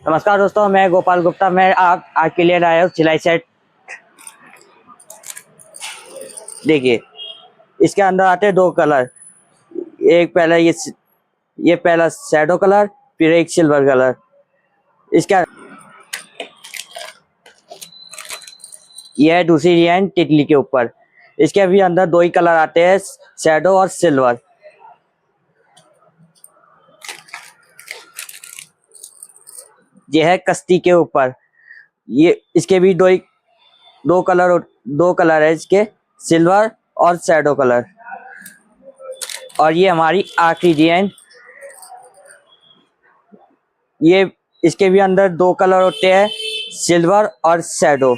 नमस्कार दोस्तों, मैं गोपाल गुप्ता। मैं आप के लिए लाया हूँ सिलाई सेट। देखिए, इसके अंदर आते हैं दो कलर। एक पहला ये पहला शैडो कलर, फिर एक सिल्वर कलर। इसका ये है दूसरी डिजाइन तितली के ऊपर। इसके भी अंदर दो ही कलर आते हैं, शैडो और सिल्वर। ये है कश्ती के ऊपर। ये इसके भी दो कलर है इसके, सिल्वर और शैडो कलर। और ये हमारी आखिरी डिजाइन। ये इसके भी अंदर दो कलर होते हैं, सिल्वर और शैडो।